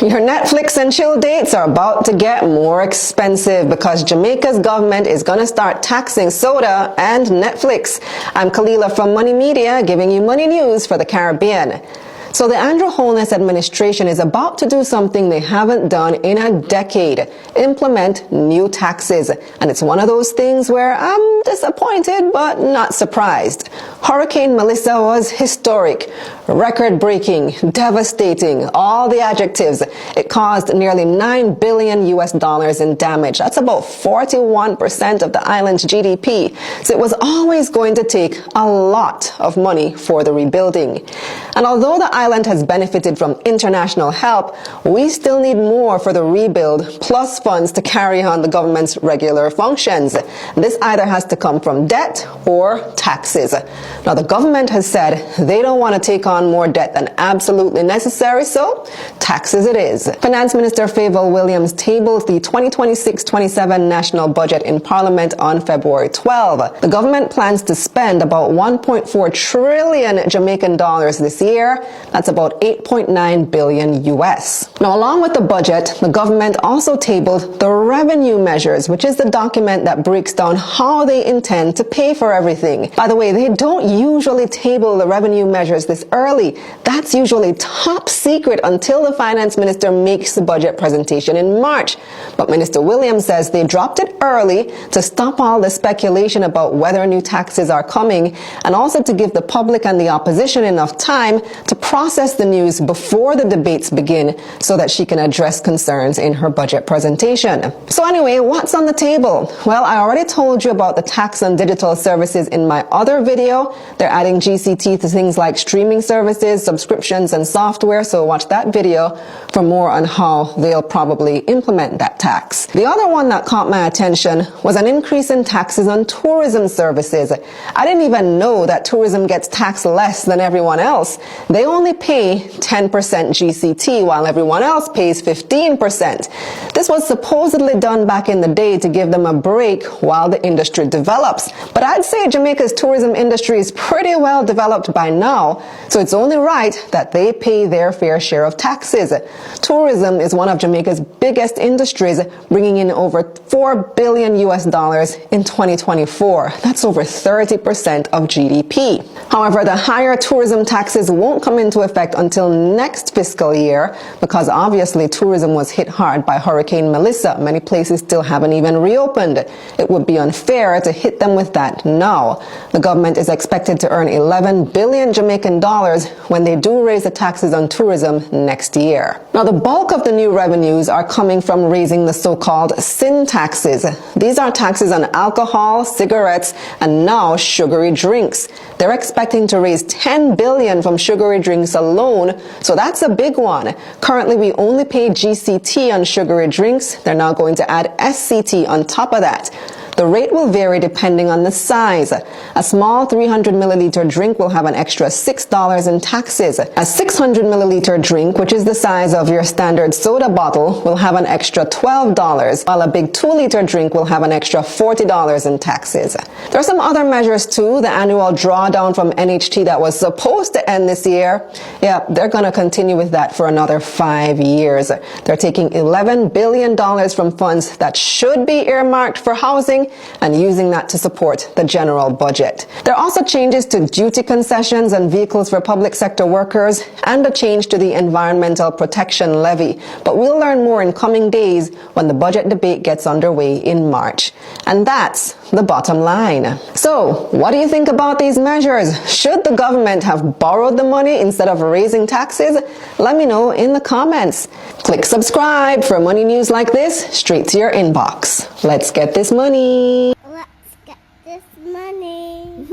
Your Netflix and chill dates are about to get more expensive because Jamaica's government is going to start taxing soda and Netflix. I'm Kalila from Money Media, giving you money news for the Caribbean. So the Andrew Holness administration is about to do something they haven't done in a decade: implement new taxes. And it's one of those things where I'm disappointed but not surprised. Hurricane Melissa was historic, record-breaking, devastating, all the adjectives. It caused nearly $9 billion in damage. That's about 41% of the island's GDP. So it was always going to take a lot of money for the rebuilding. And although the island has benefited from international help, we still need more for the rebuild, plus funds to carry on the government's regular functions. This either has to come from debt or taxes. Now, the government has said they don't want to take on more debt than absolutely necessary, so taxes it is. Finance Minister Fayval Williams tabled the 2026-27 national budget in Parliament on February 12. The government plans to spend about 1.4 trillion Jamaican dollars this year. That's about 8.9 billion US. Now, along with the budget, the government also tabled the revenue measures, which is the document that breaks down how they intend to pay for everything. By the way, they don't usually table the revenue measures this early. That's usually top secret until the finance minister makes the budget presentation in March. But Minister Williams says they dropped it early to stop all the speculation about whether new taxes are coming, and also to give the public and the opposition enough time to process the news before the debates begin so that she can address concerns in her budget presentation. So anyway, what's on the table? Well, I already told you about the tax on digital services in my other video. They're adding GCT to things like streaming services, subscriptions, and software, so watch that video for more on how they'll probably implement that tax. The other one that caught my attention was an increase in taxes on tourism services. I didn't even know that tourism gets taxed less than everyone else. They only pay 10% GCT while everyone else pays 15%. This was supposedly done back in the day to give them a break while the industry develops. But I'd say Jamaica's tourism industry is pretty well developed by now, so it's only right that they pay their fair share of taxes. Tourism is one of Jamaica's biggest industries, bringing in over $4 billion in 2024. That's over 30% of GDP. However, the higher tourism taxes won't come into effect until next fiscal year because obviously tourism was hit hard by Hurricane Melissa. Many places still haven't even reopened. It would be unfair to hit them with that now. The government is expected to earn 11 billion Jamaican dollars when they do raise the taxes on tourism next year. Now, the bulk of the new revenues are coming from raising the so-called sin taxes. These are taxes on alcohol, cigarettes, and now sugary drinks. They're expecting to raise 10 billion from sugary drinks alone, so that's a big one. Currently, we only pay GCT on sugary drinks. They're now going to add SCT on top of that. The rate will vary depending on the size. A small 300 milliliter drink will have an extra $6 in taxes. A 600 milliliter drink, which is the size of your standard soda bottle, will have an extra $12, while a big 2-liter drink will have an extra $40 in taxes. There are some other measures too. The annual drawdown from NHT that was supposed to end this year, they're going to continue with that for another 5 years. They're taking $11 billion from funds that should be earmarked for housing and using that to support the general budget. There are also changes to duty concessions and vehicles for public sector workers and a change to the Environmental Protection Levy. But we'll learn more in coming days when the budget debate gets underway in March. And that's the bottom line. So, what do you think about these measures? Should the government have borrowed the money instead of raising taxes? Let me know in the comments. Click subscribe for money news like this straight to your inbox. Let's get this money. Let's get this money.